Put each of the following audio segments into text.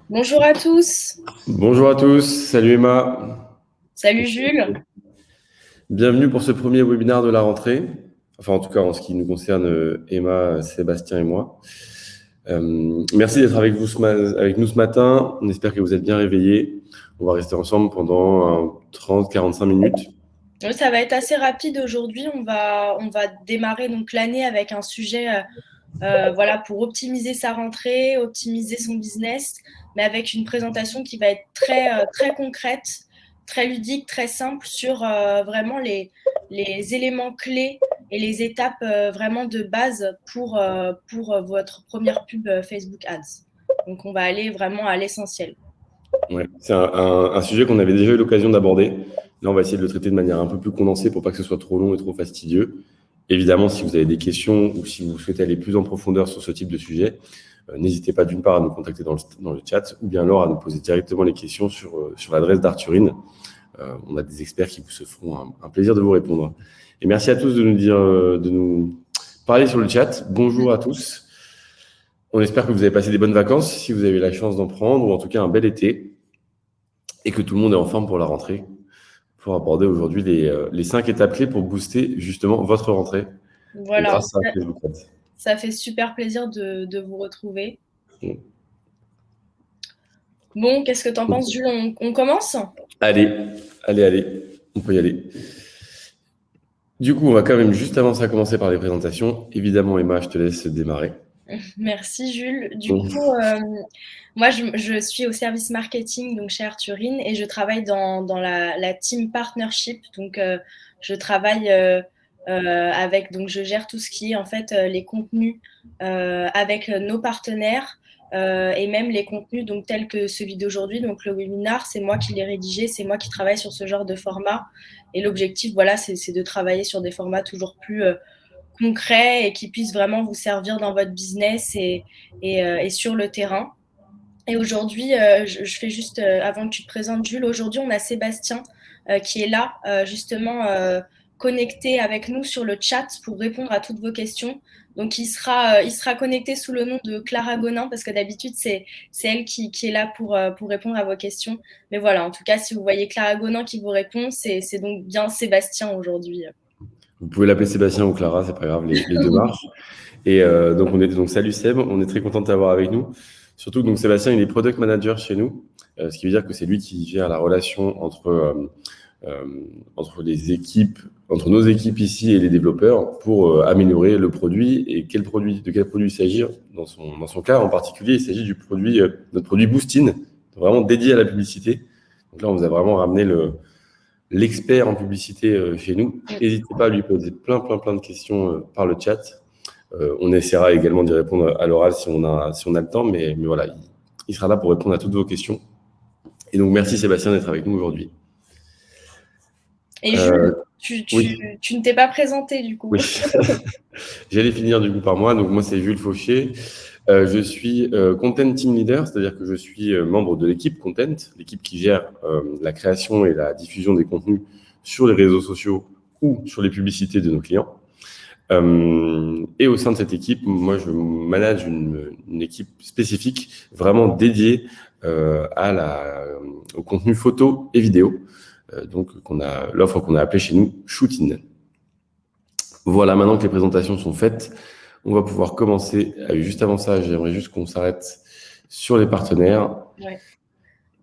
Bonjour à tous. Bonjour à tous, salut Emma. Salut Jules. Bienvenue pour ce premier webinaire de la rentrée. Enfin, en tout cas, en ce qui nous concerne, Emma, Sébastien et moi. Merci d'être avec nous ce matin. On espère que vous êtes bien réveillés. On va rester ensemble pendant 30-45 minutes. Oui, ça va être assez rapide aujourd'hui. On va démarrer donc l'année avec un sujet voilà, pour optimiser sa rentrée, optimiser son business, mais avec une présentation qui va être très concrète, très ludique, très simple sur vraiment les éléments clés et les étapes vraiment de base pour votre première pub Facebook Ads. Donc, on va aller vraiment à l'essentiel. Ouais, c'est un sujet qu'on avait déjà eu l'occasion d'aborder. Là, on va essayer de le traiter de manière un peu plus condensée pour pas que ce soit trop long et trop fastidieux. Évidemment, si vous avez des questions ou si vous souhaitez aller plus en profondeur sur ce type de sujet, n'hésitez pas d'une part à nous contacter dans le chat ou bien alors à nous poser directement les questions sur l'adresse d'Arthurine. On a des experts qui vous se feront un plaisir de vous répondre. Et merci à tous de nous parler sur le chat. Bonjour à tous. On espère que vous avez passé des bonnes vacances, si vous avez eu la chance d'en prendre, ou en tout cas un bel été, et que tout le monde est en forme pour la rentrée, pour aborder aujourd'hui les 5 étapes clés pour booster justement votre rentrée Voilà, grâce à Facebook Ads. ça fait super plaisir de vous retrouver. Bon, qu'est-ce que t'en penses, Jules? On commence? Allez, on peut y aller. Du coup, on va quand même juste avant ça commencer par les présentations. Évidemment, Emma, je te laisse démarrer. Merci, Jules. Du coup, moi, je suis au service marketing donc chez Arthurine et je travaille dans la team partnership. Donc, je travaille avec, donc je gère tout ce qui est en fait les contenus avec nos partenaires et même les contenus donc tels que celui d'aujourd'hui. Donc, le webinar, c'est moi qui l'ai rédigé, c'est moi qui travaille sur ce genre de format. Et l'objectif, voilà, c'est de travailler sur des formats toujours plus concrets et qui puissent vraiment vous servir dans votre business et sur le terrain. Et aujourd'hui, je fais juste, avant que tu te présentes, Jules, aujourd'hui, on a Sébastien qui est là, justement, connecté avec nous sur le chat pour répondre à toutes vos questions. Donc, il sera connecté sous le nom de Clara Gonin, parce que d'habitude, c'est elle qui est là pour répondre à vos questions. Mais voilà, en tout cas, si vous voyez Clara Gonin qui vous répond, c'est donc bien Sébastien aujourd'hui. Vous pouvez l'appeler Sébastien ou Clara, c'est pas grave, les deux marchent. Et donc salut Seb, on est très content de t'avoir avec nous. Surtout que donc Sébastien, il est product manager chez nous, ce qui veut dire que c'est lui qui gère la relation entre les équipes, entre nos équipes ici et les développeurs pour améliorer le produit et de quel produit il s'agit. Dans son cas en particulier, il s'agit du produit, notre produit Boostin, vraiment dédié à la publicité. Donc là, on vous a vraiment ramené l'expert en publicité chez nous. N'hésitez pas à lui poser plein de questions par le chat. On essaiera également d'y répondre à l'oral si on a le temps, mais voilà, il sera là pour répondre à toutes vos questions. Et donc, merci Sébastien d'être avec nous aujourd'hui. Et Jules, Oui. tu ne t'es pas présenté du coup. Oui. J'allais finir du coup par moi. Donc, moi, c'est Jules Fauché. Je suis Content Team Leader, c'est-à-dire que je suis membre de l'équipe Content, l'équipe qui gère la création et la diffusion des contenus sur les réseaux sociaux ou sur les publicités de nos clients. Et au sein de cette équipe, moi, je manage une équipe spécifique vraiment dédiée au contenu photo et vidéo. Donc, l'offre qu'on a appelée chez nous Shoot-in. Voilà, maintenant que les présentations sont faites, on va pouvoir commencer. Juste avant ça, j'aimerais juste qu'on s'arrête sur les partenaires. Ouais.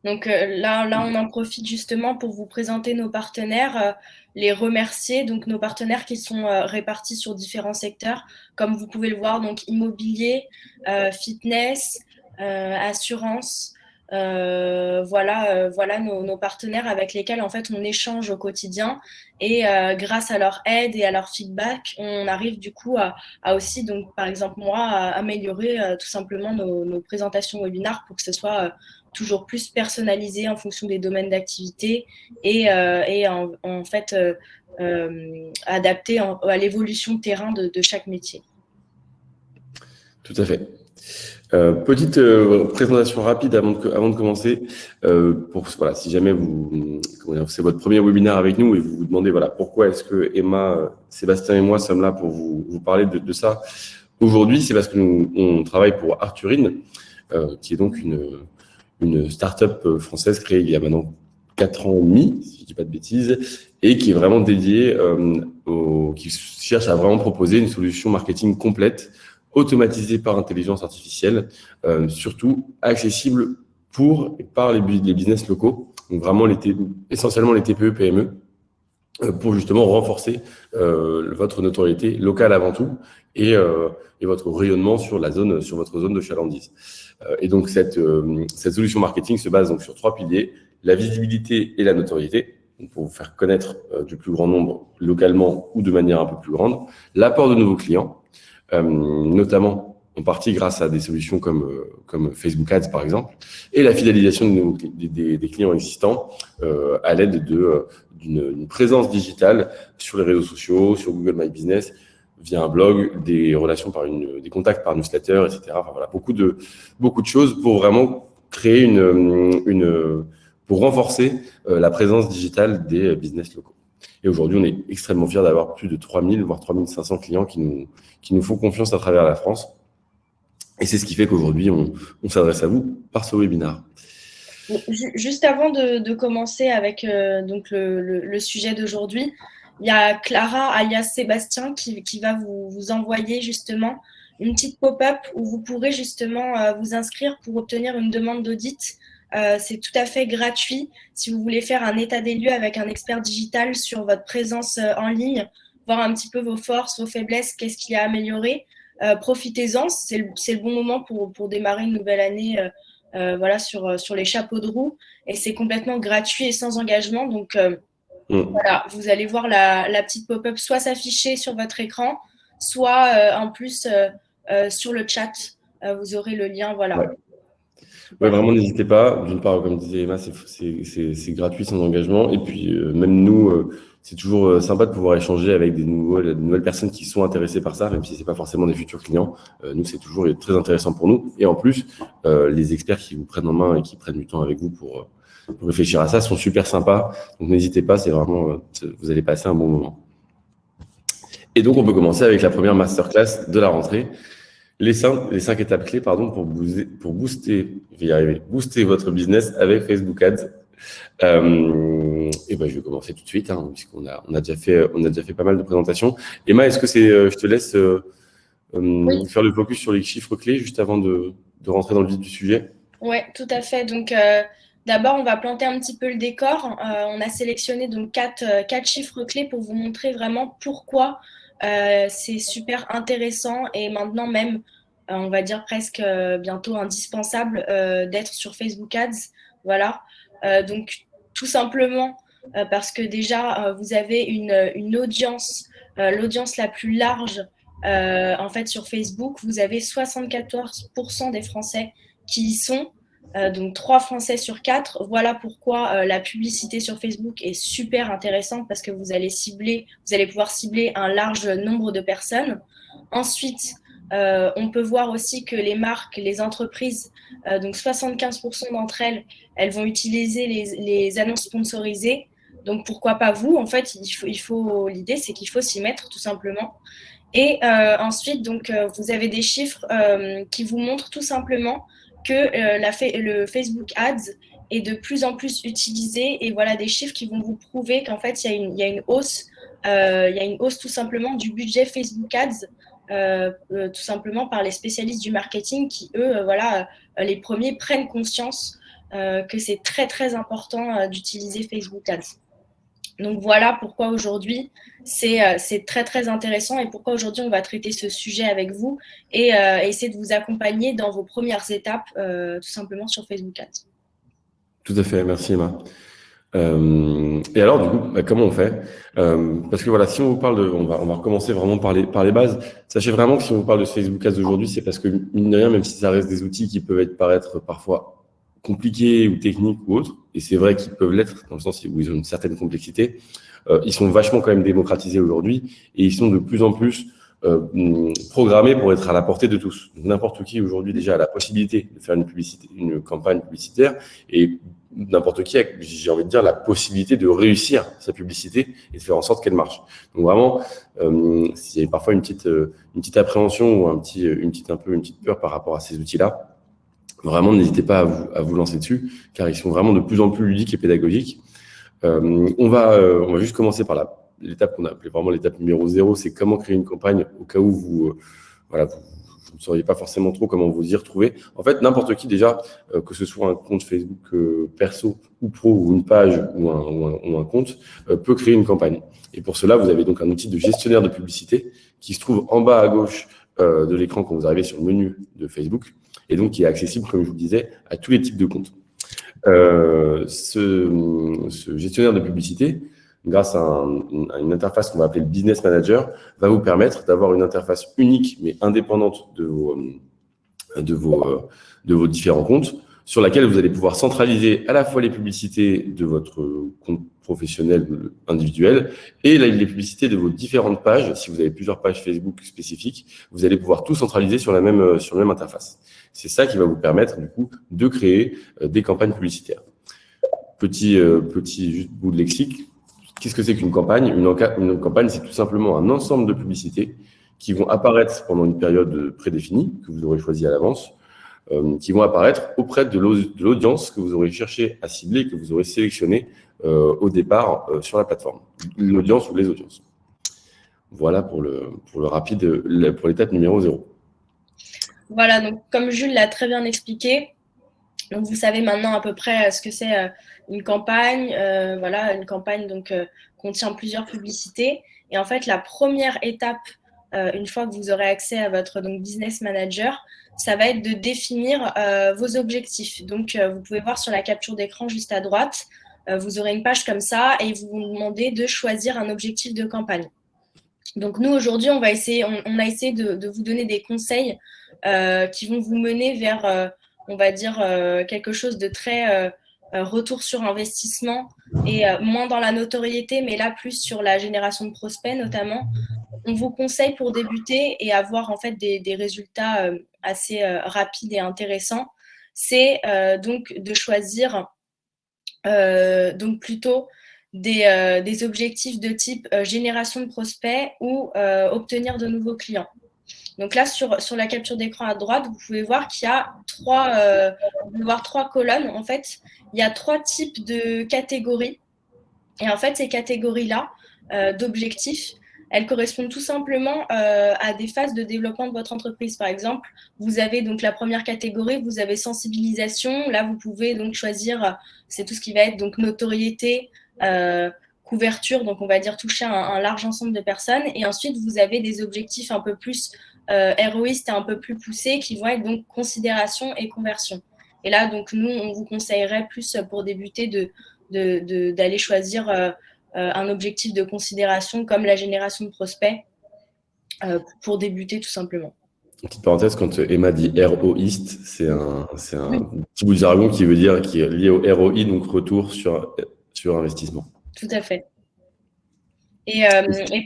Donc là, on en profite justement pour vous présenter nos partenaires, les remercier. Donc nos partenaires qui sont répartis sur différents secteurs, comme vous pouvez le voir, donc immobilier, fitness, assurance. Voilà nos partenaires avec lesquels en fait on échange au quotidien et grâce à leur aide et à leur feedback, on arrive du coup à aussi donc par exemple moi à améliorer tout simplement nos présentations webinaires pour que ce soit toujours plus personnalisé en fonction des domaines d'activité et en fait adapté à l'évolution de terrain de chaque métier. Tout à fait. Petite présentation rapide avant de commencer. Voilà, si jamais c'est votre premier webinaire avec nous et vous vous demandez pourquoi est-ce que Emma, Sébastien et moi sommes là pour vous parler de ça aujourd'hui, c'est parce que on travaille pour Arthurine, qui est donc une start-up française créée il y a maintenant 4 ans et demi, si je ne dis pas de bêtises, et qui est vraiment dédiée qui cherche à vraiment proposer une solution marketing complète, automatisée par intelligence artificielle, surtout accessible pour et par les business locaux, donc vraiment essentiellement les TPE, PME, pour justement renforcer votre notoriété locale avant tout et votre rayonnement sur votre zone de chalandise. Et donc cette solution marketing se base donc sur 3 piliers: la visibilité et la notoriété, donc pour vous faire connaître du plus grand nombre localement ou de manière un peu plus grande, l'apport de nouveaux clients, notamment en partie grâce à des solutions comme Facebook Ads par exemple, et la fidélisation des clients existants à l'aide d'une présence digitale sur les réseaux sociaux, sur Google My Business, via un blog, des relations des contacts par newsletter, etc. Enfin, voilà, beaucoup de choses pour vraiment créer pour renforcer la présence digitale des business locaux. Et aujourd'hui, on est extrêmement fiers d'avoir plus de 3000, voire 3500 clients qui nous font confiance à travers la France. Et c'est ce qui fait qu'aujourd'hui, on s'adresse à vous par ce webinaire. Juste avant de commencer avec donc le sujet d'aujourd'hui, il y a Clara alias Sébastien qui va vous envoyer justement une petite pop-up où vous pourrez justement vous inscrire pour obtenir une demande d'audit. C'est tout à fait gratuit si vous voulez faire un état des lieux avec un expert digital sur votre présence en ligne, voir un petit peu vos forces, vos faiblesses, qu'est-ce qu'il y a à améliorer. Profitez-en, c'est le bon moment pour démarrer une nouvelle année voilà, sur les chapeaux de roue, et c'est complètement gratuit et sans engagement. Donc voilà, vous allez voir la petite pop-up soit s'afficher sur votre écran, soit en plus sur le chat, vous aurez le lien. Voilà. Ouais, vraiment, n'hésitez pas. D'une part, comme disait Emma, c'est gratuit, sans engagement. Et puis, même nous, c'est toujours sympa de pouvoir échanger avec de nouvelles personnes qui sont intéressées par ça, même si c'est pas forcément des futurs clients. Nous, c'est toujours très intéressant pour nous. Et en plus, les experts qui vous prennent en main et qui prennent du temps avec vous pour réfléchir à ça sont super sympas. Donc, n'hésitez pas, c'est vraiment, vous allez passer un bon moment. Et donc, on peut commencer avec la première masterclass de la rentrée. Les 5 étapes clés, pour booster votre business avec Facebook Ads. Et ben, je vais commencer tout de suite, puisqu'on a déjà fait pas mal de présentations. Emma, est-ce que je te laisse Oui. faire le focus sur les chiffres clés juste avant de rentrer dans le vif du sujet? Oui, tout à fait. Donc, d'abord, on va planter un petit peu le décor. On a sélectionné donc 4 chiffres clés pour vous montrer vraiment pourquoi c'est super intéressant et maintenant même, on va dire presque bientôt indispensable d'être sur Facebook Ads. Voilà. Donc, tout simplement parce que déjà, vous avez une audience, l'audience la plus large en fait sur Facebook. Vous avez 74% des Français qui y sont. Donc 3 Français sur 4. Voilà pourquoi la publicité sur Facebook est super intéressante, parce que vous allez pouvoir cibler un large nombre de personnes. Ensuite, on peut voir aussi que les marques, les entreprises, donc 75% d'entre elles, elles vont utiliser les annonces sponsorisées. Donc pourquoi pas vous? En fait, l'idée, c'est qu'il faut s'y mettre tout simplement. Et ensuite, donc, vous avez des chiffres qui vous montrent tout simplement que le Facebook Ads est de plus en plus utilisé, et voilà des chiffres qui vont vous prouver qu'en fait il y a une hausse, tout simplement du budget Facebook Ads, tout simplement par les spécialistes du marketing qui eux les premiers prennent conscience que c'est très très important d'utiliser Facebook Ads. Donc voilà pourquoi aujourd'hui c'est très très intéressant, et pourquoi aujourd'hui on va traiter ce sujet avec vous et essayer de vous accompagner dans vos premières étapes tout simplement sur Facebook Ads. Tout à fait, merci Emma. Et alors du coup, comment on fait? Parce que voilà, si on vous parle on va recommencer vraiment par les bases. Sachez vraiment que si on vous parle de Facebook Ads aujourd'hui, c'est parce que mine de rien, même si ça reste des outils qui peuvent paraître parfois compliqués ou techniques ou autres, et c'est vrai qu'ils peuvent l'être dans le sens où ils ont une certaine complexité, ils sont vachement quand même démocratisés aujourd'hui, et ils sont de plus en plus programmés pour être à la portée de tous. Donc, n'importe qui aujourd'hui déjà a la possibilité de faire une campagne publicitaire, et n'importe qui a, j'ai envie de dire, la possibilité de réussir sa publicité et de faire en sorte qu'elle marche. Donc vraiment, s'il y a parfois une petite appréhension ou une petite peur par rapport à ces outils-là, vraiment, n'hésitez pas à vous lancer dessus, car ils sont vraiment de plus en plus ludiques et pédagogiques. On va juste commencer par l'étape qu'on a appelée vraiment l'étape numéro 0, c'est comment créer une campagne au cas où vous ne sauriez pas forcément trop comment vous y retrouver. En fait, n'importe qui déjà, que ce soit un compte Facebook perso ou pro, ou une page ou un compte, peut créer une campagne. Et pour cela, vous avez donc un outil de gestionnaire de publicité qui se trouve en bas à gauche de l'écran quand vous arrivez sur le menu de Facebook, et donc qui est accessible, comme je vous le disais, à tous les types de comptes. Ce gestionnaire de publicité, grâce à une interface qu'on va appeler le Business Manager, va vous permettre d'avoir une interface unique mais indépendante de vos différents comptes, sur laquelle vous allez pouvoir centraliser à la fois les publicités de votre compte professionnel individuel et les publicités de vos différentes pages. Si vous avez plusieurs pages Facebook spécifiques, vous allez pouvoir tout centraliser sur la même interface. C'est ça qui va vous permettre du coup de créer des campagnes publicitaires. Petit juste bout de lexique. Qu'est-ce que c'est qu'une campagne ? Une campagne, c'est tout simplement un ensemble de publicités qui vont apparaître pendant une période prédéfinie, que vous aurez choisie à l'avance, qui vont apparaître auprès de l'audience que vous aurez cherché à cibler et que vous aurez sélectionné au départ sur la plateforme, l'audience ou les audiences. Voilà pour le rapide, pour l'étape numéro 0. Voilà, donc comme Jules l'a très bien expliqué, donc vous savez maintenant à peu près ce que c'est une campagne. Voilà, une campagne donc contient plusieurs publicités. Et en fait, la première étape, une fois que vous aurez accès à votre business manager, ça va être de définir vos objectifs. Donc, vous pouvez voir sur la capture d'écran juste à droite, vous aurez une page comme ça et vous vous demandez de choisir un objectif de campagne. Donc, nous, aujourd'hui, on a essayé de vous donner des conseils qui vont vous mener vers, on va dire, quelque chose de très retour sur investissement et moins dans la notoriété, mais là, plus sur la génération de prospects notamment. On vous conseille pour débuter et avoir en fait des résultats assez rapides et intéressants, c'est donc de choisir donc plutôt des objectifs de type génération de prospects ou obtenir de nouveaux clients. Donc là, sur la capture d'écran à droite, vous pouvez voir qu'il y a trois colonnes. En fait, il y a 3 types de catégories. Et en fait, ces catégories-là d'objectifs, elles correspondent tout simplement à des phases de développement de votre entreprise. Par exemple, vous avez donc la première catégorie, vous avez sensibilisation. Là, vous pouvez donc choisir, c'est tout ce qui va être donc notoriété, couverture, donc on va dire toucher un large ensemble de personnes. Et ensuite, vous avez des objectifs un peu plus héroïstes et un peu plus poussés qui vont être donc considération et conversion. Et là, donc nous, on vous conseillerait plus pour débuter d'aller choisir un objectif de considération comme la génération de prospects pour débuter tout simplement. Une petite parenthèse, quand Emma dit ROIste, c'est un petit bout de jargon qui est lié au ROI, donc retour sur investissement. Tout à fait. Et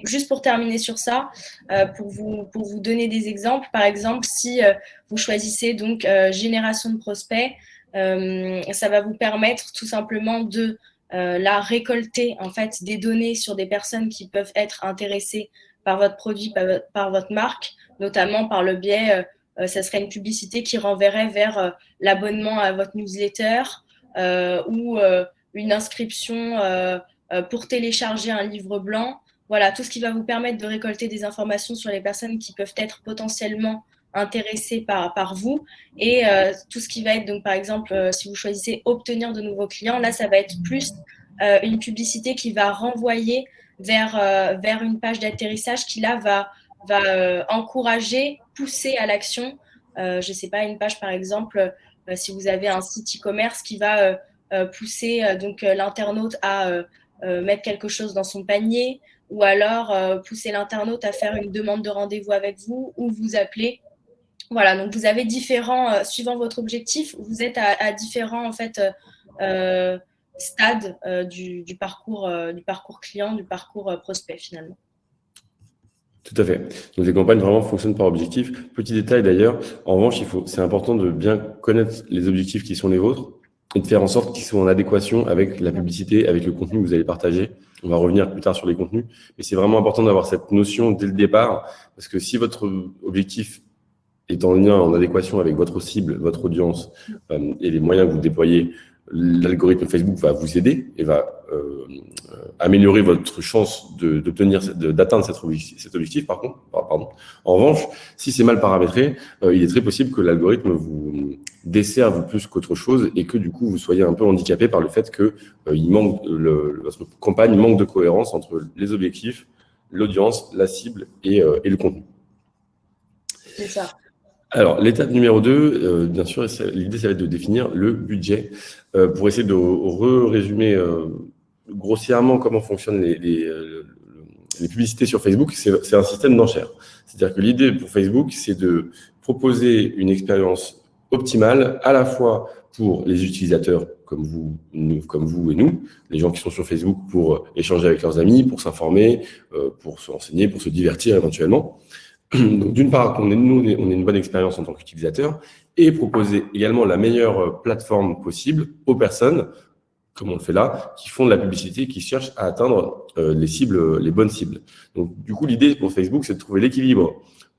juste pour terminer sur ça, pour vous donner des exemples, par exemple, si vous choisissez donc génération de prospects, ça va vous permettre tout simplement de la récolter en fait des données sur des personnes qui peuvent être intéressées par votre produit, par votre marque, notamment par le biais, ça serait une publicité qui renverrait vers l'abonnement à votre newsletter ou une inscription pour télécharger un livre blanc. Voilà, tout ce qui va vous permettre de récolter des informations sur les personnes qui peuvent être potentiellement intéressés par vous et tout ce qui va être donc par exemple si vous choisissez obtenir de nouveaux clients, là ça va être plus une publicité qui va renvoyer vers une page d'atterrissage qui là va encourager, pousser à l'action. Je sais pas, une page par exemple si vous avez un site e-commerce qui va pousser donc l'internaute à mettre quelque chose dans son panier ou alors pousser l'internaute à faire une demande de rendez-vous avec vous ou vous appeler. Voilà, donc vous avez différents, suivant votre objectif, vous êtes à différents en fait stades du parcours client, du parcours prospect finalement. Tout à fait. Donc les campagnes vraiment fonctionnent par objectif. Petit détail d'ailleurs, en revanche, c'est important de bien connaître les objectifs qui sont les vôtres et de faire en sorte qu'ils soient en adéquation avec la publicité, avec le contenu que vous allez partager. On va revenir plus tard sur les contenus, mais c'est vraiment important d'avoir cette notion dès le départ parce que si votre objectif est en lien, en adéquation avec votre cible, votre audience et les moyens que vous déployez, l'algorithme Facebook va vous aider et va améliorer votre chance d'atteindre cet objectif. Pardon. En revanche, si c'est mal paramétré, il est très possible que l'algorithme vous desserve plus qu'autre chose et que du coup vous soyez un peu handicapé par le fait que votre campagne manque de cohérence entre les objectifs, l'audience, la cible et le contenu. C'est ça. Alors, l'étape numéro 2, bien sûr, l'idée, ça va être de définir le budget pour essayer de résumer grossièrement comment fonctionnent les publicités sur Facebook. C'est un système d'enchères. C'est-à-dire que l'idée pour Facebook, c'est de proposer une expérience optimale à la fois pour les utilisateurs comme vous et nous, les gens qui sont sur Facebook pour échanger avec leurs amis, pour s'informer, pour se renseigner, pour se divertir éventuellement. Donc, d'une part, on ait une bonne expérience en tant qu'utilisateur et proposer également la meilleure plateforme possible aux personnes, comme on le fait là, qui font de la publicité, qui cherchent à atteindre les bonnes cibles. Donc, du coup, l'idée pour Facebook, c'est de trouver l'équilibre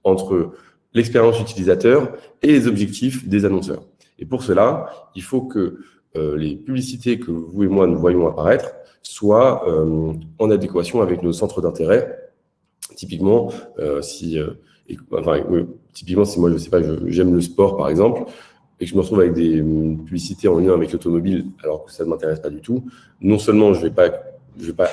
entre l'expérience utilisateur et les objectifs des annonceurs. Et pour cela, il faut que les publicités que vous et moi nous voyons apparaître soient en adéquation avec nos centres d'intérêt. Typiquement, si moi, je sais pas, j'aime le sport, par exemple, et que je me retrouve avec des publicités en lien avec l'automobile, alors que ça ne m'intéresse pas du tout, non seulement je vais pas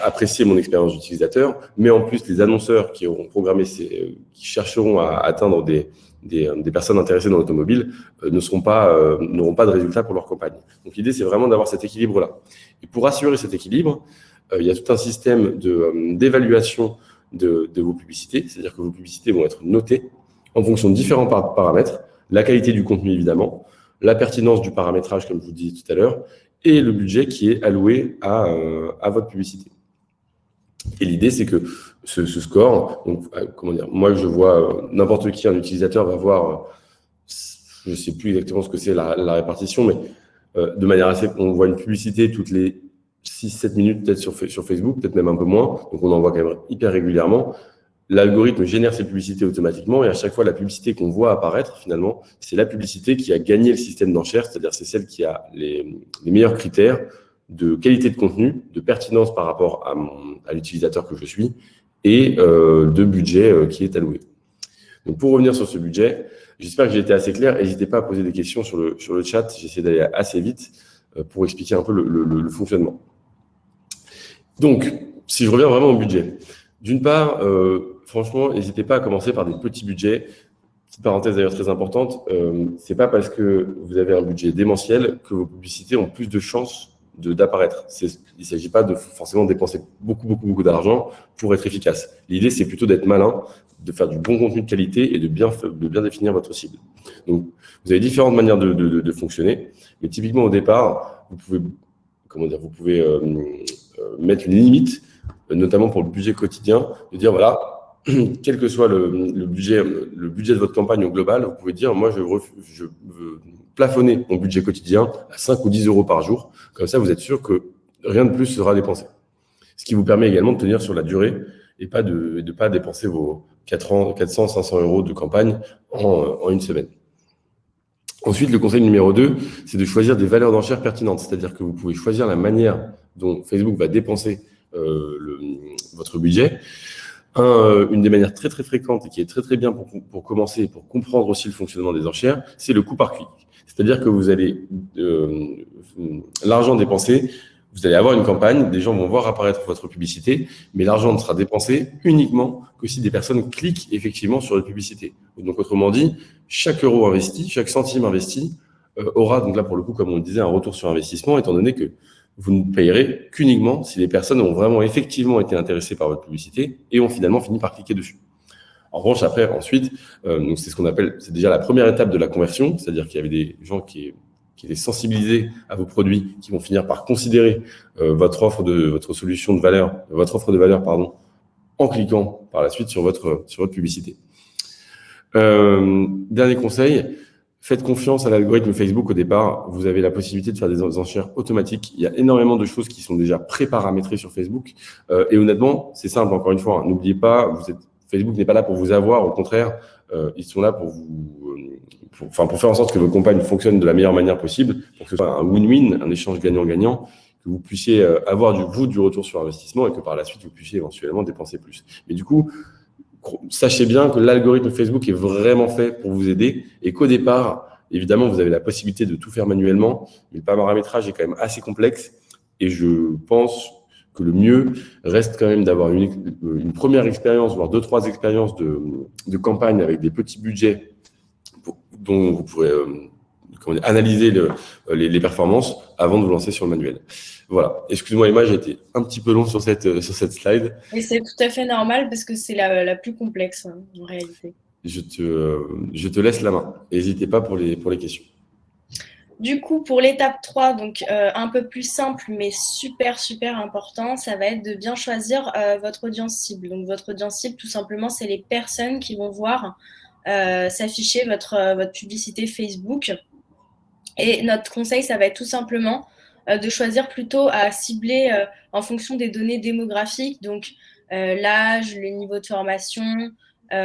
apprécier mon expérience d'utilisateur, mais en plus, les annonceurs qui auront programmé qui chercheront à atteindre des personnes intéressées dans l'automobile n'auront pas de résultats pour leur campagne. Donc, l'idée, c'est vraiment d'avoir cet équilibre-là. Et pour assurer cet équilibre, il y a tout un système d'évaluation de vos publicités, c'est-à-dire que vos publicités vont être notées en fonction de différents paramètres, la qualité du contenu évidemment, la pertinence du paramétrage comme je vous disais tout à l'heure, et le budget qui est alloué à votre publicité. Et l'idée c'est que ce score, donc, moi je vois n'importe qui, un utilisateur va voir, je ne sais plus exactement ce que c'est la répartition, mais de manière on voit une publicité toutes les 6-7 minutes peut-être sur Facebook, peut-être même un peu moins, donc on en voit quand même hyper régulièrement. L'algorithme génère ces publicités automatiquement et à chaque fois, la publicité qu'on voit apparaître, finalement, c'est la publicité qui a gagné le système d'enchères, c'est-à-dire c'est celle qui a les meilleurs critères de qualité de contenu, de pertinence par rapport à l'utilisateur que je suis et de budget qui est alloué. Donc pour revenir sur ce budget, j'espère que j'ai été assez clair. N'hésitez pas à poser des questions sur le chat, j'essaie d'aller assez vite pour expliquer un peu le fonctionnement. Donc, si je reviens vraiment au budget, d'une part, franchement, n'hésitez pas à commencer par des petits budgets. Petite parenthèse d'ailleurs très importante, c'est pas parce que vous avez un budget démentiel que vos publicités ont plus de chances d'apparaître. Il ne s'agit pas de forcément dépenser beaucoup d'argent pour être efficace. L'idée, c'est plutôt d'être malin, de faire du bon contenu de qualité et de bien définir votre cible. Donc, vous avez différentes manières de fonctionner, mais typiquement au départ, vous pouvez mettre une limite, notamment pour le budget quotidien, de dire voilà, quel que soit le budget de votre campagne au global, vous pouvez dire moi je veux plafonner mon budget quotidien à 5 ou 10 euros par jour. Comme ça, vous êtes sûr que rien de plus sera dépensé. Ce qui vous permet également de tenir sur la durée et pas de pas dépenser vos 400, 500 euros de campagne en une semaine. Ensuite, le conseil numéro 2, c'est de choisir des valeurs d'enchères pertinentes. C'est-à-dire que vous pouvez choisir la manière dont Facebook va dépenser votre budget. Une des manières très fréquentes et qui est très bien pour commencer et pour comprendre aussi le fonctionnement des enchères, c'est le coût par clic. C'est-à-dire que vous allez l'argent dépensé, vous allez avoir une campagne, des gens vont voir apparaître votre publicité, mais l'argent ne sera dépensé uniquement que si des personnes cliquent effectivement sur la publicité. Donc autrement dit, chaque euro investi, chaque centime investi aura donc là pour le coup, comme on le disait, un retour sur investissement, étant donné que vous ne payerez qu'uniquement si les personnes ont vraiment effectivement été intéressées par votre publicité et ont finalement fini par cliquer dessus. En revanche, ensuite, donc c'est ce qu'on appelle, c'est déjà la première étape de la conversion, c'est-à-dire qu'il y avait des gens qui étaient sensibilisés à vos produits, qui vont finir par considérer votre offre de valeur, en cliquant par la suite sur votre publicité. Dernier conseil. Faites confiance à l'algorithme Facebook au départ. Vous avez la possibilité de faire des enchères automatiques. Il y a énormément de choses qui sont déjà pré-paramétrées sur Facebook. Et honnêtement, c'est simple, encore une fois. N'oubliez pas, Facebook n'est pas là pour vous avoir. Au contraire, ils sont là pour pour faire en sorte que vos campagnes fonctionnent de la meilleure manière possible, pour que ce soit un win-win, un échange gagnant-gagnant, que vous puissiez avoir du retour sur investissement et que par la suite, vous puissiez éventuellement dépenser plus. Mais du coup, sachez bien que l'algorithme Facebook est vraiment fait pour vous aider et qu'au départ, évidemment, vous avez la possibilité de tout faire manuellement, mais le paramétrage est quand même assez complexe et je pense que le mieux reste quand même d'avoir une première expérience, voire 2-3 expériences de campagne avec des petits budgets dont vous pourrez analyser les performances avant de vous lancer sur le manuel. Voilà. Excuse-moi Emma, j'ai été un petit peu long sur cette slide. Et c'est tout à fait normal parce que c'est la plus complexe en réalité. Je te laisse la main. N'hésitez pas pour les questions. Du coup, pour l'étape 3, donc un peu plus simple, mais super, super important, ça va être de bien choisir votre audience cible. Donc, votre audience cible, tout simplement, c'est les personnes qui vont voir s'afficher votre publicité Facebook. Et notre conseil, ça va être tout simplement de choisir plutôt à cibler en fonction des données démographiques, donc l'âge, le niveau de formation, on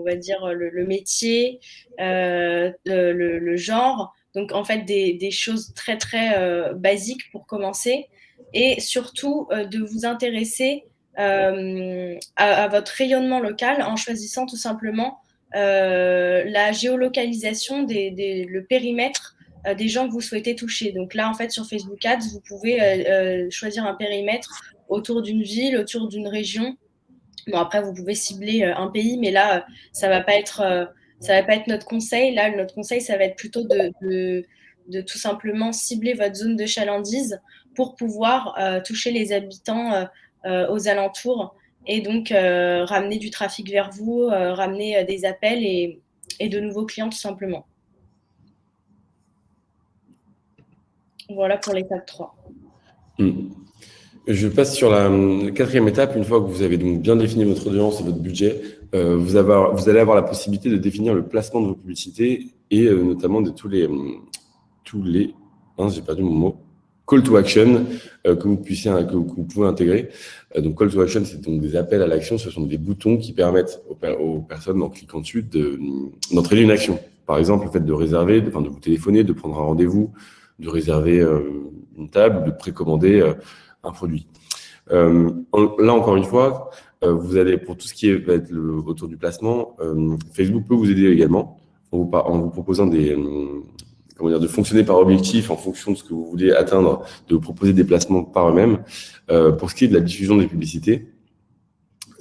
va dire le métier, le genre. Donc, en fait, des choses très, très basiques pour commencer. Et surtout, de vous intéresser à votre rayonnement local en choisissant tout simplement la géolocalisation, le périmètre des gens que vous souhaitez toucher. Donc là, en fait, sur Facebook Ads, vous pouvez choisir un périmètre autour d'une ville, autour d'une région. Bon, après, vous pouvez cibler un pays, mais là, ça va pas être notre conseil. Là, notre conseil, ça va être plutôt de tout simplement cibler votre zone de chalandise pour pouvoir toucher les habitants aux alentours et donc ramener du trafic vers vous, ramener des appels et de nouveaux clients tout simplement. Voilà pour l'étape 3. Je passe sur la quatrième étape. Une fois que vous avez donc bien défini votre audience et votre budget, vous allez avoir la possibilité de définir le placement de vos publicités et notamment de tous les j'ai perdu mon mot, call to action que vous pouvez intégrer. Donc call to action, c'est donc des appels à l'action. Ce sont des boutons qui permettent aux personnes en cliquant dessus d'entraîner une action. Par exemple, le fait de réserver, de vous téléphoner, de prendre un rendez-vous, de réserver une table, de précommander un produit. Là, encore une fois, vous allez, pour tout ce qui va être autour du placement, Facebook peut vous aider également en vous proposant de fonctionner par objectif en fonction de ce que vous voulez atteindre, de vous proposer des placements par eux-mêmes. Pour ce qui est de la diffusion des publicités,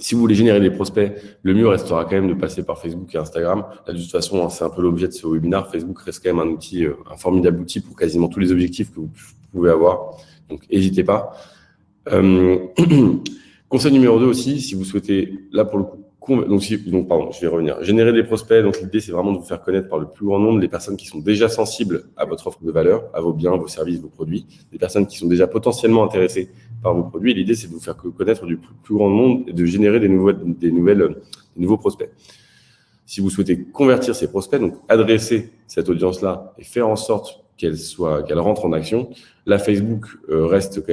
si vous voulez générer des prospects, le mieux restera quand même de passer par Facebook et Instagram. Là, de toute façon, c'est un peu l'objet de ce webinaire. Facebook reste quand même un formidable outil pour quasiment tous les objectifs que vous pouvez avoir. Donc, n'hésitez pas. Conseil numéro 2 aussi, si vous souhaitez, là pour le coup, je vais revenir. Générer des prospects, donc l'idée c'est vraiment de vous faire connaître par le plus grand nombre les personnes qui sont déjà sensibles à votre offre de valeur, à vos biens, vos services, vos produits, des personnes qui sont déjà potentiellement intéressées par vos produits. L'idée c'est de vous faire connaître du plus grand nombre et de générer des nouveaux prospects. Si vous souhaitez convertir ces prospects, donc adresser cette audience-là et faire en sorte qu'elle rentre en action, là Facebook reste quand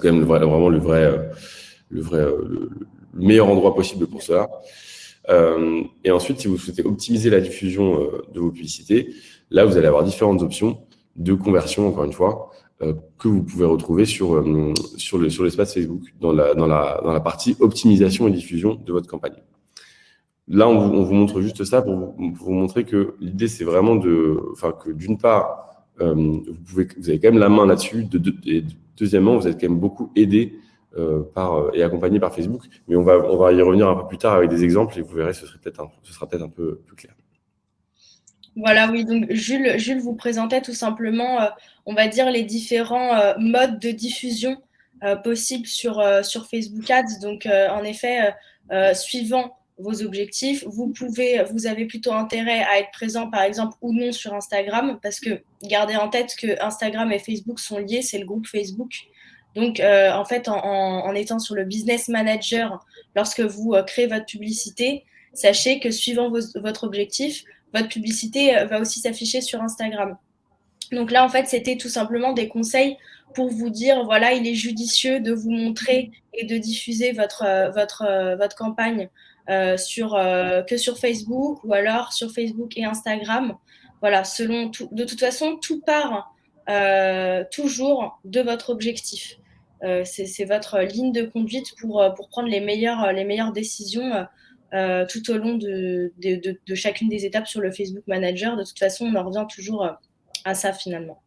même vraiment le meilleur endroit possible pour cela. Et ensuite, si vous souhaitez optimiser la diffusion de vos publicités, là, vous allez avoir différentes options de conversion, encore une fois, que vous pouvez retrouver sur l'espace Facebook, dans la partie optimisation et diffusion de votre campagne. Là, on vous montre juste ça pour vous montrer que l'idée, c'est vraiment que d'une part, vous avez quand même la main là-dessus, et deuxièmement, vous êtes quand même beaucoup aidé et accompagné par Facebook, mais on va y revenir un peu plus tard avec des exemples et vous verrez, ce sera peut-être un peu plus clair. Voilà, oui, donc Jules vous présentait tout simplement, on va dire, les différents modes de diffusion possibles sur Facebook Ads. Donc, en effet, suivant vos objectifs, vous avez plutôt intérêt à être présent, par exemple, ou non sur Instagram, parce que gardez en tête que Instagram et Facebook sont liés, c'est le groupe Facebook. Donc, en fait, en étant sur le Business Manager, lorsque vous créez votre publicité, sachez que suivant votre objectif, votre publicité va aussi s'afficher sur Instagram. Donc là, en fait, c'était tout simplement des conseils pour vous dire, voilà, il est judicieux de vous montrer et de diffuser votre campagne que sur Facebook ou alors sur Facebook et Instagram. Voilà, de toute façon, tout part toujours de votre objectif. C'est votre ligne de conduite pour prendre les meilleures décisions tout au long de chacune des étapes sur le Facebook Manager. De toute façon, on en revient toujours à ça finalement.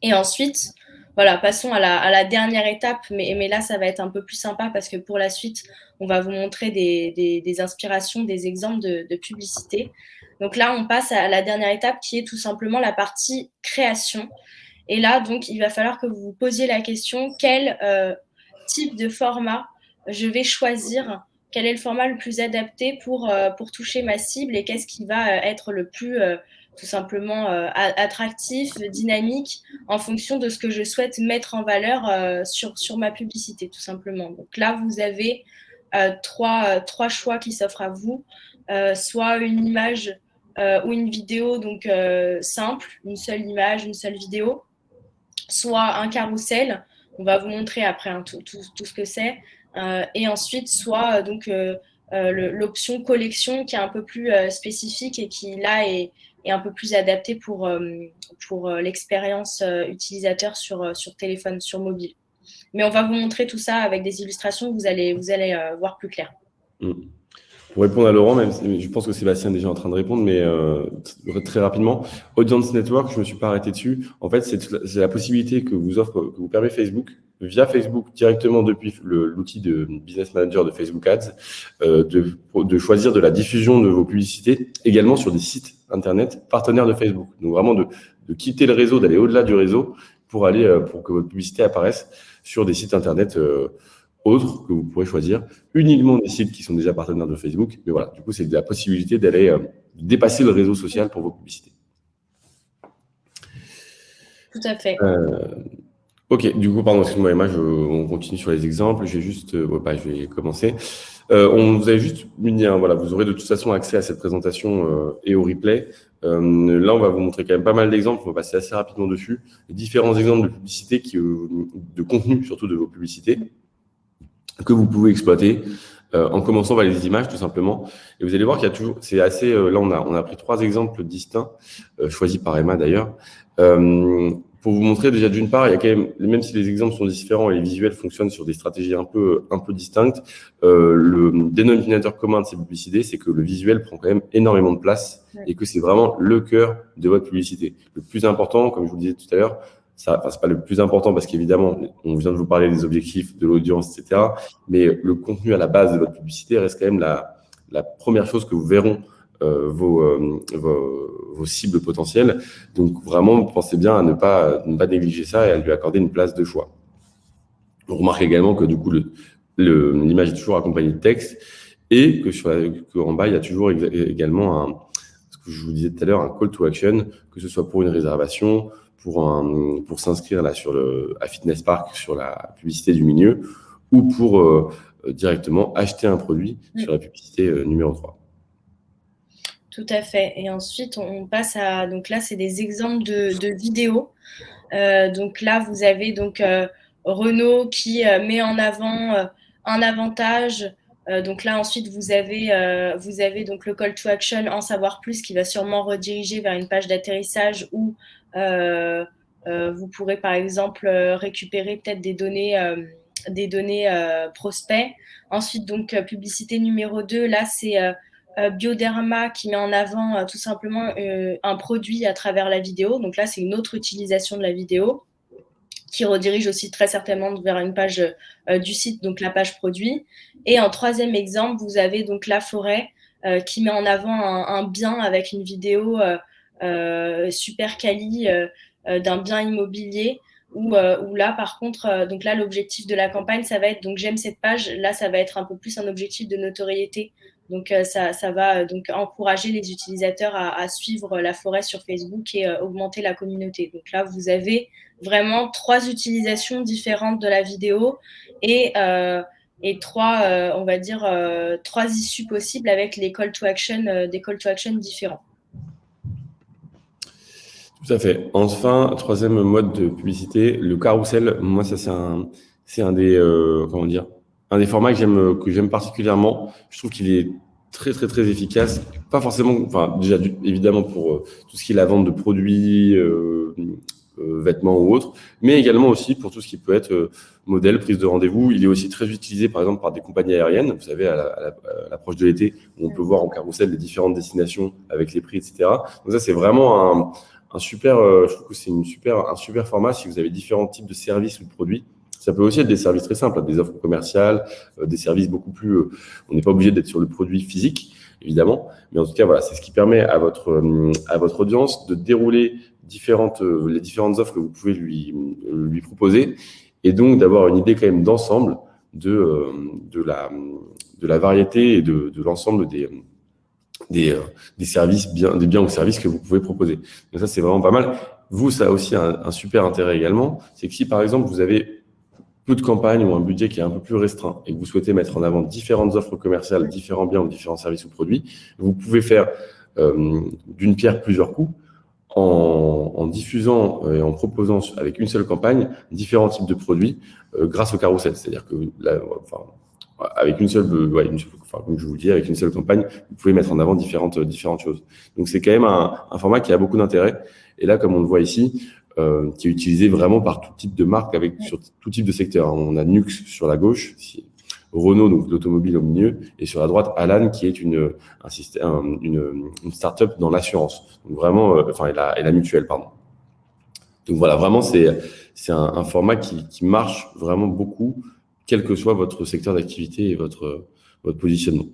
Et ensuite, voilà, passons à la dernière étape, mais là, ça va être un peu plus sympa parce que pour la suite, on va vous montrer des inspirations, des exemples de publicité. Donc là, on passe à la dernière étape qui est tout simplement la partie création. Et là, donc, il va falloir que vous vous posiez la question, quel type de format je vais choisir, quel est le format le plus adapté pour toucher ma cible et qu'est-ce qui va être le plus tout simplement attractif, dynamique, en fonction de ce que je souhaite mettre en valeur sur ma publicité, tout simplement. Donc là, vous avez trois choix qui s'offrent à vous, soit une image ou une vidéo donc simple, une seule image, une seule vidéo, soit un carrousel, on va vous montrer après tout ce que c'est, et ensuite soit l'option collection qui est un peu plus spécifique et qui là est un peu plus adaptée pour l'expérience utilisateur sur téléphone, sur mobile. Mais on va vous montrer tout ça avec des illustrations, vous allez voir plus clair. Pour répondre à Laurent, même je pense que Sébastien est déjà en train de répondre, mais très rapidement, Audience Network, je me suis pas arrêté dessus. En fait, c'est la possibilité que vous permet Facebook, via Facebook, directement depuis l'outil de Business Manager de Facebook Ads, de choisir de la diffusion de vos publicités également sur des sites Internet partenaires de Facebook. Donc vraiment de quitter le réseau, d'aller au-delà du réseau pour que votre publicité apparaisse sur des sites Internet autres que vous pourrez choisir, uniquement des sites qui sont déjà partenaires de Facebook. Mais voilà, du coup, c'est la possibilité d'aller dépasser le réseau social pour vos publicités. Tout à fait. Ok, du coup, pardon, excuse-moi Emma, on continue sur les exemples. Je vais commencer. On vous avait juste mis voilà, vous aurez de toute façon accès à cette présentation et au replay. Là, on va vous montrer quand même pas mal d'exemples. On va passer assez rapidement dessus. Les différents exemples de publicité, de contenu surtout de vos publicités, que vous pouvez exploiter en commençant par les images tout simplement. Et vous allez voir qu'il y a toujours, c'est assez, là on a pris 3 exemples distincts, choisis par Emma d'ailleurs, pour vous montrer déjà d'une part, il y a quand même si les exemples sont différents et les visuels fonctionnent sur des stratégies un peu distinctes, le dénominateur commun de ces publicités, c'est que le visuel prend quand même énormément de place et que c'est vraiment le cœur de votre publicité. Le plus important, comme je vous le disais tout à l'heure, c'est pas le plus important parce qu'évidemment, on vient de vous parler des objectifs, de l'audience, etc. Mais le contenu à la base de votre publicité reste quand même la première chose que vous verront vos cibles potentielles. Donc vraiment, pensez bien à ne pas négliger ça et à lui accorder une place de choix. On remarque également que du coup, l'image est toujours accompagnée de texte et qu'en bas, il y a toujours également ce que je vous disais tout à l'heure, un call to action, que ce soit pour une réservation, pour s'inscrire là à Fitness Park sur la publicité du milieu ou pour directement acheter un produit sur la publicité numéro 3. Tout à fait. Et ensuite, on passe à... Donc là, c'est des exemples de vidéos. Donc là, vous avez Renault qui met en avant un avantage. Donc là, ensuite, vous avez donc le call to action en savoir plus qui va sûrement rediriger vers une page d'atterrissage où vous pourrez, par exemple, récupérer peut-être des données prospects. Ensuite, donc, publicité numéro 2, là, c'est Bioderma qui met en avant tout simplement un produit à travers la vidéo. Donc là, c'est une autre utilisation de la vidéo qui redirige aussi très certainement vers une page du site, donc la page produit. Et en troisième exemple, vous avez donc La Forêt qui met en avant un bien avec une vidéo super quali d'un bien immobilier où là, par contre, donc là, l'objectif de la campagne, ça va être, donc j'aime cette page, là, ça va être un peu plus un objectif de notoriété. Donc, ça va donc encourager les utilisateurs à suivre La Forêt sur Facebook et augmenter la communauté. Donc là, vous avez vraiment 3 utilisations différentes de la vidéo et 3, on va dire, 3 issues possibles avec les call to action, des call to action différents. Tout à fait. Enfin, troisième mode de publicité, le carrousel. Moi, ça, c'est un des, comment dire, un des formats que j'aime particulièrement. Je trouve qu'il est très, très, très efficace. Pas forcément, enfin, déjà, évidemment, pour tout ce qui est la vente de produits, vêtements ou autres, mais également aussi pour tout ce qui peut être modèle, prise de rendez-vous. Il est aussi très utilisé, par exemple, par des compagnies aériennes. Vous savez, à l'approche de l'été, où on peut voir en carrousel les différentes destinations avec les prix, etc. Donc ça, c'est vraiment un super, je trouve que c'est un super format si vous avez différents types de services ou de produits. Ça peut aussi être des services très simples, des offres commerciales, des services beaucoup plus. On n'est pas obligé d'être sur le produit physique, évidemment, mais en tout cas, voilà, c'est ce qui permet à votre audience de dérouler les différentes offres que vous pouvez lui proposer, et donc d'avoir une idée quand même d'ensemble de la variété et de l'ensemble des services des biens ou services que vous pouvez proposer. Donc ça, c'est vraiment pas mal. Vous, ça a aussi un super intérêt également. C'est que si, par exemple, vous avez peu de campagne ou un budget qui est un peu plus restreint et que vous souhaitez mettre en avant différentes offres commerciales, différents biens ou différents services ou produits, vous pouvez faire d'une pierre plusieurs coups en diffusant et en proposant avec une seule campagne différents types de produits grâce au carrousel. C'est-à-dire que là, enfin, avec une seule, comme je vous le dis, avec une seule campagne, vous pouvez mettre en avant différentes choses. Donc c'est quand même un format qui a beaucoup d'intérêt. Et là, comme on le voit ici, qui est utilisé vraiment par tout type de marque, sur tout type de secteur. On a Nux sur la gauche, Renault, donc l'automobile au milieu, et sur la droite, Alan, qui est une start-up dans l'assurance. Donc vraiment, et la mutuelle, pardon. Donc voilà, vraiment, c'est un format qui marche vraiment beaucoup, quel que soit votre secteur d'activité et votre positionnement.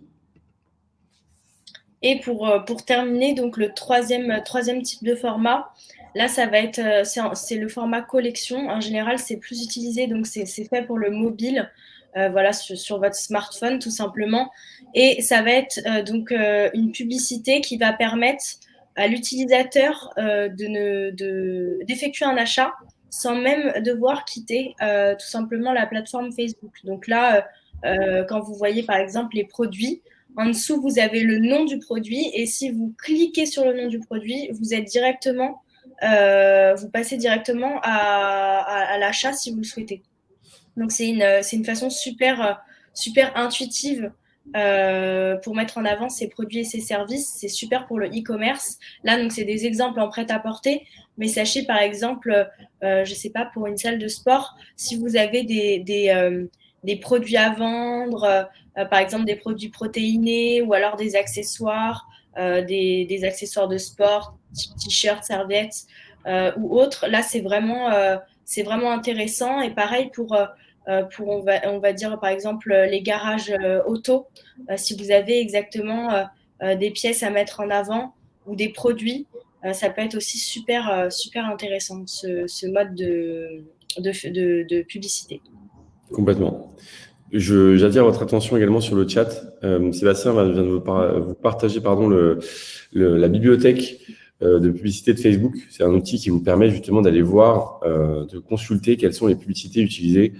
Et pour terminer, donc le troisième type de format, là, ça va être, c'est le format collection. En général, c'est plus utilisé, donc c'est fait pour le mobile, voilà, sur votre smartphone, tout simplement. Et ça va être une publicité qui va permettre à l'utilisateur d'effectuer un achat sans même devoir quitter tout simplement la plateforme Facebook. Donc là, quand vous voyez par exemple les produits, en dessous, vous avez le nom du produit et si vous cliquez sur le nom du produit, vous passez directement à l'achat si vous le souhaitez. Donc, c'est une façon super intuitive pour mettre en avant ses produits et ses services. C'est super pour le e-commerce. Là, donc, c'est des exemples en prêt-à-porter. Mais sachez, par exemple, je ne sais pas, pour une salle de sport, si vous avez des produits à vendre, par exemple des produits protéinés ou alors des accessoires, des accessoires de sport, t-shirts, serviettes ou autres. Là, c'est vraiment intéressant. Et pareil pour on va dire par exemple les garages auto, si vous avez exactement des pièces à mettre en avant ou des produits, ça peut être aussi super intéressant ce mode de publicité. Complètement. J'attire votre attention également sur le chat. Sébastien vient de vous partager la bibliothèque de publicité de Facebook. C'est un outil qui vous permet justement d'aller voir, de consulter quelles sont les publicités utilisées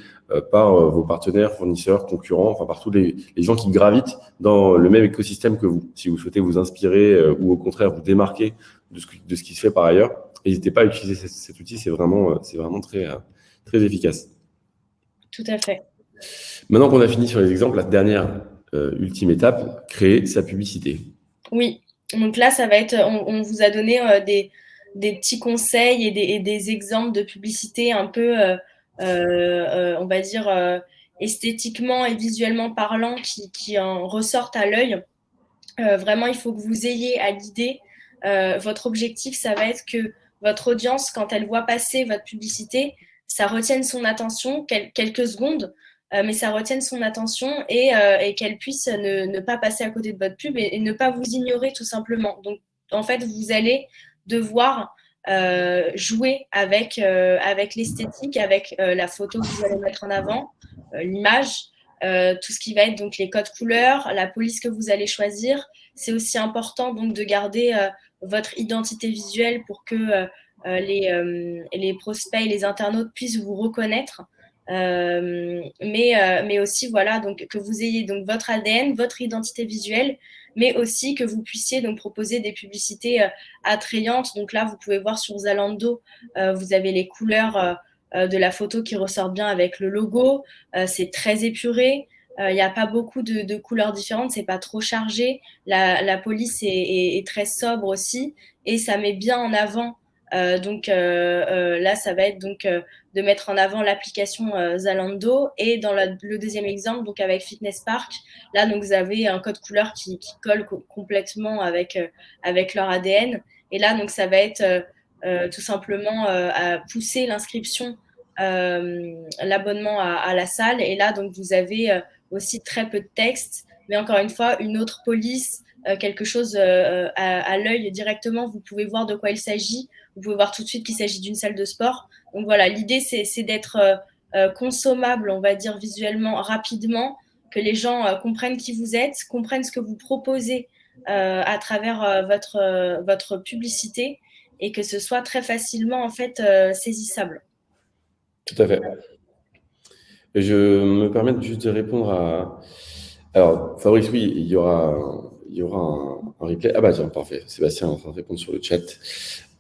par vos partenaires, fournisseurs, concurrents, enfin par tous les gens qui gravitent dans le même écosystème que vous. Si vous souhaitez vous inspirer ou au contraire vous démarquer de ce qui se fait par ailleurs, n'hésitez pas à utiliser cet outil. C'est vraiment très, très efficace. Tout à fait. Maintenant qu'on a fini sur les exemples, la dernière ultime étape, créer sa publicité. Oui, donc là, ça va être, on vous a donné des petits conseils et des exemples de publicité un peu, on va dire, esthétiquement et visuellement parlant qui en ressortent à l'œil. Vraiment, il faut que vous ayez à l'idée, votre objectif, ça va être que votre audience, quand elle voit passer votre publicité, ça retienne son attention quelques secondes, mais ça retienne son attention et qu'elle puisse ne pas passer à côté de votre pub et ne pas vous ignorer tout simplement. Donc, en fait, vous allez devoir jouer avec l'esthétique, avec la photo que vous allez mettre en avant, l'image, tout ce qui va être donc les codes couleurs, la police que vous allez choisir. C'est aussi important donc de garder votre identité visuelle pour que les prospects et les internautes puissent vous reconnaître. Mais aussi voilà donc que vous ayez donc votre ADN, votre identité visuelle mais aussi que vous puissiez donc proposer des publicités attrayantes. Donc là, vous pouvez voir sur Zalando, vous avez les couleurs de la photo qui ressortent bien avec le logo. C'est très épuré. Il n'y a pas beaucoup de couleurs différentes, c'est pas trop chargé. La police est très sobre aussi et ça met bien en avant. Là, ça va être donc de mettre en avant l'application Zalando. Et dans le deuxième exemple, donc avec Fitness Park, là, donc vous avez un code couleur qui colle complètement avec leur ADN. Et là, donc ça va être tout simplement à pousser l'inscription, l'abonnement à la salle. Et là, donc vous avez aussi très peu de texte, mais encore une fois, une autre police, quelque chose à l'œil directement. Vous pouvez voir de quoi il s'agit. Vous pouvez voir tout de suite qu'il s'agit d'une salle de sport. Donc voilà, l'idée, c'est d'être consommable, on va dire, visuellement, rapidement, que les gens comprennent qui vous êtes, comprennent ce que vous proposez à travers votre publicité et que ce soit très facilement, en fait, saisissable. Tout à fait. Je me permets juste de répondre à… Alors, Fabrice, oui, il y aura un replay. Ah bah tiens, parfait. Sébastien est en train de répondre sur le chat.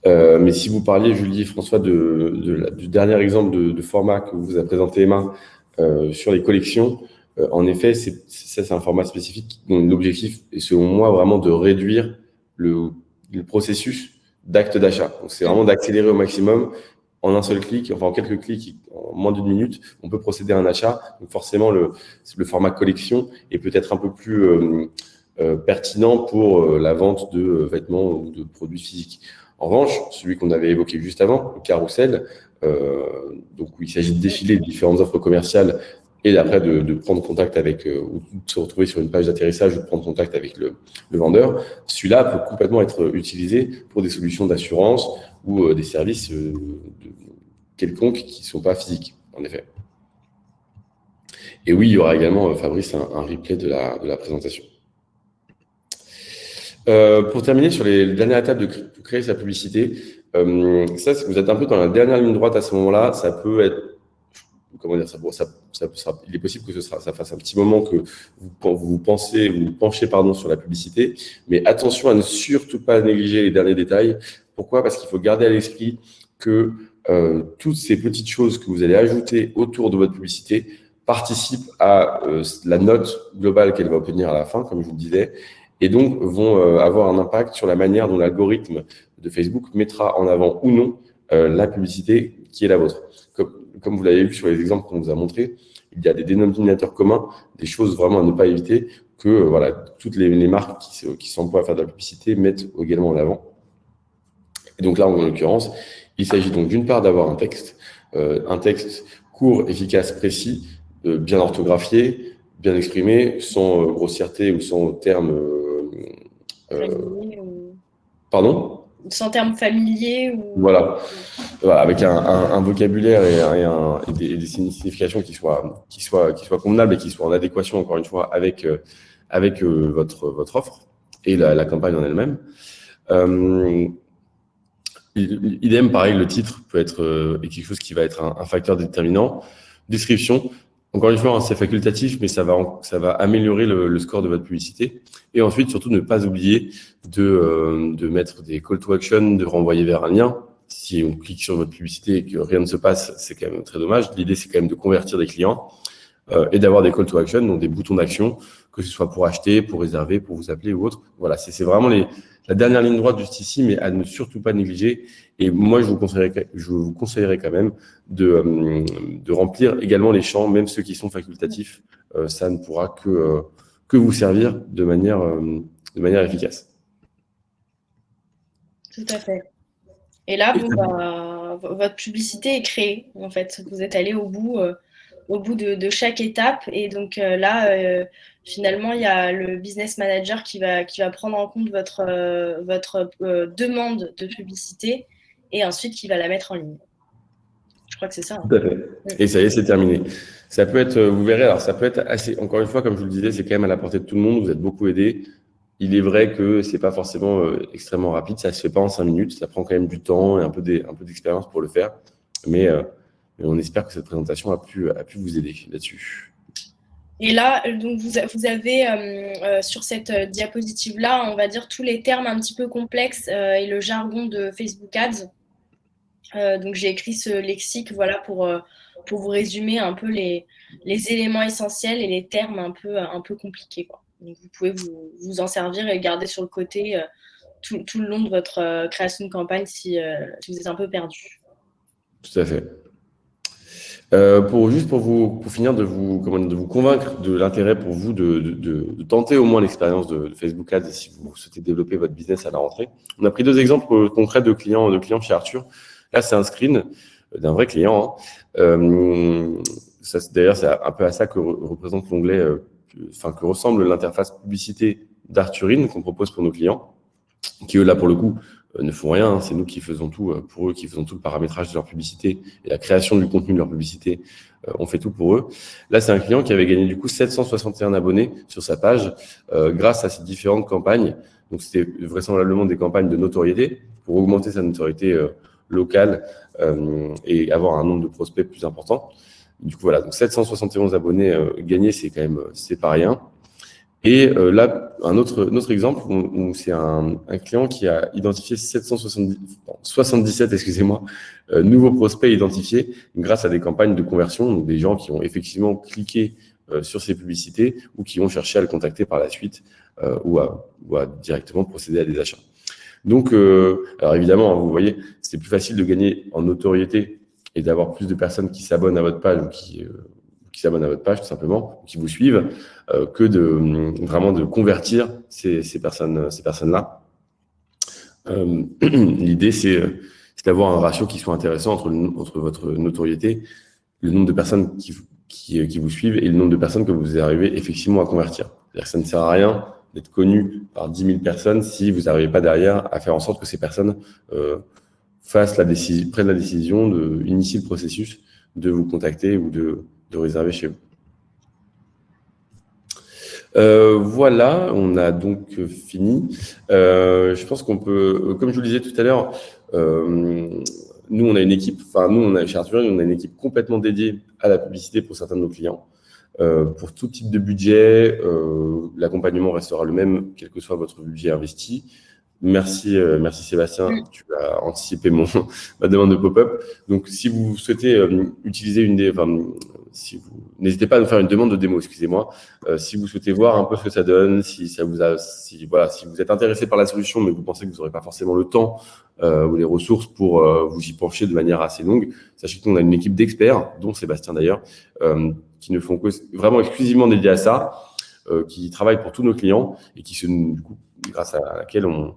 Mais si vous parliez, Julie et François, du dernier exemple de format que vous a présenté Emma sur les collections, en effet, c'est un format spécifique dont l'objectif est, selon moi, vraiment de réduire le processus d'acte d'achat. Donc, c'est vraiment d'accélérer au maximum. En un seul clic, enfin en quelques clics, en moins d'une minute, on peut procéder à un achat. Donc forcément, le format collection est peut-être un peu plus pertinent pour la vente de vêtements ou de produits physiques. En revanche, celui qu'on avait évoqué juste avant, le carrousel, donc où il s'agit de défiler différentes offres commerciales et après de prendre contact avec, ou de se retrouver sur une page d'atterrissage ou de prendre contact avec le vendeur, celui-là peut complètement être utilisé pour des solutions d'assurance ou des services quelconques qui ne sont pas physiques, en effet. Et oui, il y aura également, Fabrice, un replay de la présentation. Pour terminer sur les dernières étapes de créer sa publicité, ça, si vous êtes un peu dans la dernière ligne droite à ce moment-là, ça peut être, comment dire, il est possible que ça fasse un petit moment que vous penchez sur la publicité, mais attention à ne surtout pas négliger les derniers détails. Pourquoi ? Parce qu'il faut garder à l'esprit que toutes ces petites choses que vous allez ajouter autour de votre publicité participent à la note globale qu'elle va obtenir à la fin, comme je vous le disais, et donc vont avoir un impact sur la manière dont l'algorithme de Facebook mettra en avant ou non la publicité qui est la vôtre. Comme vous l'avez vu sur les exemples qu'on vous a montrés, il y a des dénominateurs communs, des choses vraiment à ne pas éviter que voilà, toutes les marques qui s'emploient à faire de la publicité mettent également en avant. Et donc là, en l'occurrence, il s'agit donc d'une part d'avoir un texte court, efficace, précis, bien orthographié, bien exprimé, sans grossièreté ou sans termes… Pardon ? Sans termes familiers ou… Voilà, avec un vocabulaire et des significations qui soient convenables et qui soient en adéquation, encore une fois, avec votre offre et la campagne en elle-même. Idem, pareil, le titre peut être quelque chose qui va être un facteur déterminant. Description, encore une fois, c'est facultatif, mais ça va améliorer le score de votre publicité. Et ensuite, surtout, ne pas oublier de mettre des call to action, de renvoyer vers un lien. Si on clique sur votre publicité et que rien ne se passe, c'est quand même très dommage. L'idée, c'est quand même de convertir des clients et d'avoir des call to action, donc des boutons d'action, que ce soit pour acheter, pour réserver, pour vous appeler ou autre. Voilà, c'est vraiment la dernière ligne droite juste ici, mais à ne surtout pas négliger. Et moi, je vous conseillerais quand même de remplir également les champs, même ceux qui sont facultatifs. Ça ne pourra que vous servir de manière efficace. Tout à fait. Et là, votre publicité est créée, en fait. Vous êtes allé au bout de chaque étape. Et donc là, finalement, il y a le business manager qui va prendre en compte votre demande de publicité et ensuite qui va la mettre en ligne. Je crois que c'est ça. Tout à fait. Et ça y est, c'est terminé. Ça peut être, vous verrez, alors ça peut être assez, encore une fois, comme je vous le disais, c'est quand même à la portée de tout le monde. Vous êtes beaucoup aidés. Il est vrai que c'est pas forcément extrêmement rapide. Ça se fait pas en 5 minutes. Ça prend quand même du temps et un peu d'expérience pour le faire. Mais on espère que cette présentation a pu vous aider là-dessus. Et là, donc vous avez sur cette diapositive-là, on va dire tous les termes un petit peu complexes et le jargon de Facebook Ads. Donc j'ai écrit ce lexique voilà, pour vous résumer un peu les éléments essentiels et les termes un peu compliqués, quoi. Donc vous pouvez vous en servir et garder sur le côté tout le long de votre création de campagne si vous êtes un peu perdu. Tout à fait. Pour finir de vous convaincre de l'intérêt pour vous de tenter au moins l'expérience de Facebook Ads si vous souhaitez développer votre business à la rentrée. On a pris 2 exemples concrets de clients chez Arthur. Là, c'est un screen d'un vrai client. D'ailleurs, c'est un peu à ça que représente l'onglet, que ressemble l'interface publicité d'Arthurine qu'on propose pour nos clients, qui eux, là, pour le coup, ne font rien. C'est nous qui faisons tout pour eux, qui faisons tout le paramétrage de leur publicité et la création du contenu de leur publicité. On fait tout pour eux. Là, c'est un client qui avait gagné du coup 761 abonnés sur sa page grâce à ces différentes campagnes. Donc, c'était vraisemblablement des campagnes de notoriété pour augmenter sa notoriété locale et avoir un nombre de prospects plus important. Du coup, voilà. Donc, 771 abonnés gagnés, c'est pas rien. Et là, un autre exemple, où c'est un client qui a identifié 77 nouveaux prospects identifiés grâce à des campagnes de conversion, donc des gens qui ont effectivement cliqué sur ces publicités ou qui ont cherché à le contacter par la suite ou à directement procéder à des achats. Donc, alors évidemment, vous voyez, c'est plus facile de gagner en notoriété et d'avoir plus de personnes qui s'abonnent à votre page ou qui s'abonnent à votre page tout simplement, qui vous suivent, que vraiment de convertir ces personnes-là. L'idée, c'est d'avoir un ratio qui soit intéressant entre votre notoriété, le nombre de personnes qui vous suivent et le nombre de personnes que vous arrivez effectivement à convertir. C'est-à-dire que ça ne sert à rien d'être connu par 10 000 personnes si vous n'arrivez pas derrière à faire en sorte que ces personnes prennent la décision d'initier le processus de vous contacter ou de réserver chez vous. Voilà, on a donc fini. Je pense qu'on peut, comme je vous le disais tout à l'heure, nous, on a une équipe, chez Arthur, on a une équipe complètement dédiée à la publicité pour certains de nos clients. Pour tout type de budget, l'accompagnement restera le même, quel que soit votre budget investi. Merci Sébastien, tu as anticipé ma demande de pop-up. Donc, si vous souhaitez utiliser n'hésitez pas à nous faire une demande de démo, excusez-moi. Si vous souhaitez voir un peu ce que ça donne, si vous êtes intéressé par la solution, mais vous pensez que vous n'aurez pas forcément le temps ou les ressources pour vous y pencher de manière assez longue, sachez qu'on a une équipe d'experts, dont Sébastien d'ailleurs, qui ne font que vraiment exclusivement dédiés à ça, qui travaillent pour tous nos clients et du coup, grâce à laquelle on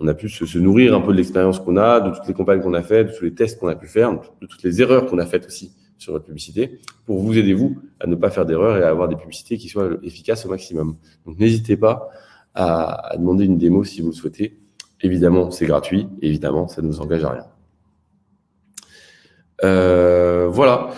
a pu se nourrir un peu de l'expérience qu'on a, de toutes les campagnes qu'on a faites, de tous les tests qu'on a pu faire, de toutes les erreurs qu'on a faites aussi sur votre publicité, pour vous aider, vous, à ne pas faire d'erreurs et à avoir des publicités qui soient efficaces au maximum. Donc, n'hésitez pas à demander une démo si vous le souhaitez. Évidemment, c'est gratuit. Et évidemment, ça ne nous engage à rien. Voilà.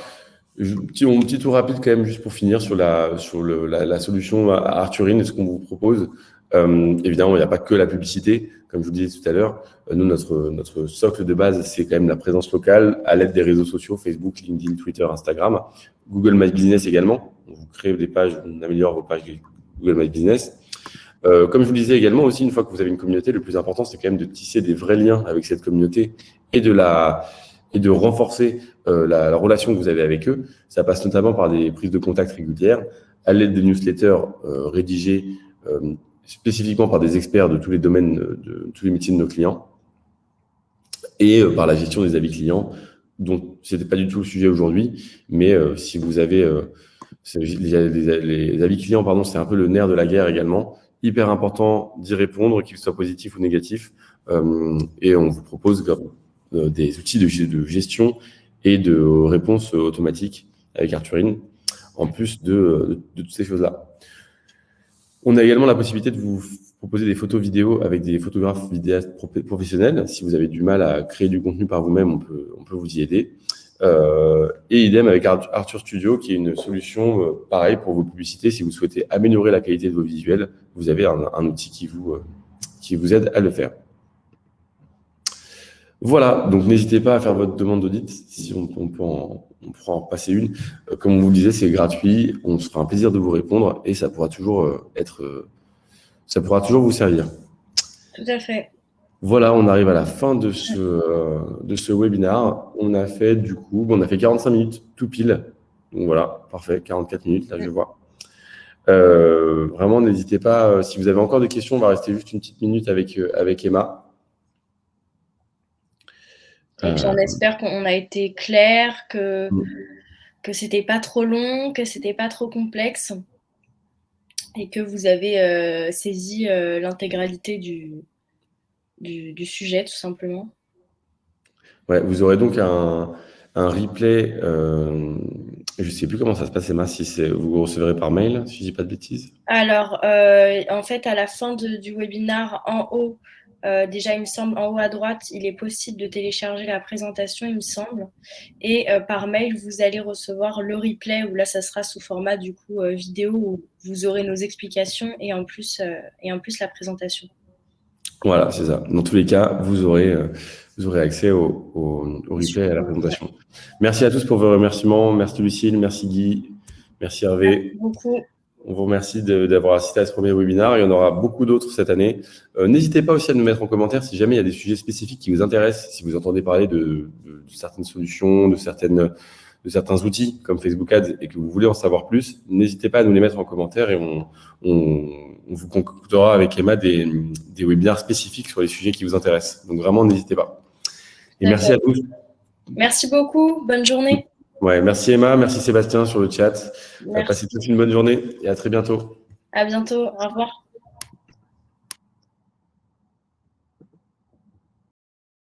Mon petit tour rapide quand même, juste pour finir sur la solution à Arthurine et ce qu'on vous propose. Évidemment, il n'y a pas que la publicité. Comme je vous disais tout à l'heure, nous, notre socle de base, c'est quand même la présence locale à l'aide des réseaux sociaux, Facebook, LinkedIn, Twitter, Instagram, Google My Business également. On vous crée des pages, on améliore vos pages Google My Business. Comme je vous le disais également aussi, une fois que vous avez une communauté, le plus important, c'est quand même de tisser des vrais liens avec cette communauté et de renforcer la relation que vous avez avec eux. Ça passe notamment par des prises de contact régulières, à l'aide de newsletters rédigés spécifiquement par des experts de tous les domaines, de tous les métiers de nos clients, et par la gestion des avis clients, dont ce n'était pas du tout le sujet aujourd'hui, mais si vous avez les avis clients, pardon, c'est un peu le nerf de la guerre également. Hyper important d'y répondre, qu'ils soient positifs ou négatifs, et on vous propose des outils de gestion et de réponse automatique avec Arthurine, en plus de toutes ces choses-là. On a également la possibilité de vous proposer des photos vidéo avec des photographes vidéastes professionnels. Si vous avez du mal à créer du contenu par vous-même, on peut vous y aider. Et idem avec Arthur Studio, qui est une solution pareille pour vos publicités. Si vous souhaitez améliorer la qualité de vos visuels, vous avez un outil qui vous aide à le faire. Voilà, donc n'hésitez pas à faire votre demande d'audit, si on pourra en passer une. Comme on vous le disait, c'est gratuit, on se fera un plaisir de vous répondre et ça pourra toujours ça pourra toujours vous servir. Tout à fait. Voilà, on arrive à la fin de ce webinaire. On a fait du coup, on a fait 45 minutes tout pile. Donc voilà, parfait, 44 minutes, là je vois. Vraiment, n'hésitez pas, si vous avez encore des questions, on va rester juste une petite minute avec Emma. Et puis on espère qu'on a été clair, que c'était pas trop long, que c'était pas trop complexe et que vous avez saisi l'intégralité du sujet, tout simplement. Ouais, vous aurez donc un replay. Je ne sais plus comment ça se passe, Emma, si vous recevrez par mail, si je dis pas de bêtises. Alors, en fait, à la fin du webinaire, en haut, déjà, il me semble, en haut à droite, il est possible de télécharger la présentation, il me semble. Et par mail, vous allez recevoir le replay où là, ça sera sous format du coup vidéo où vous aurez nos explications et en plus la présentation. Voilà, c'est ça. Dans tous les cas, vous aurez accès au replay et à la présentation. Merci à tous pour vos remerciements. Merci Lucille, merci Guy, merci Hervé. Merci beaucoup. On vous remercie d'avoir assisté à ce premier webinaire. Il y en aura beaucoup d'autres cette année. N'hésitez pas aussi à nous mettre en commentaire si jamais il y a des sujets spécifiques qui vous intéressent, si vous entendez parler de certaines solutions, de certains outils comme Facebook Ads et que vous voulez en savoir plus. N'hésitez pas à nous les mettre en commentaire et on vous concoctera avec Emma des webinaires spécifiques sur les sujets qui vous intéressent. Donc vraiment, n'hésitez pas. Et merci à tous. Merci beaucoup. Bonne journée. Ouais, merci Emma, merci Sébastien sur le chat. Merci. Passez tous une bonne journée et à très bientôt. À bientôt. Au revoir.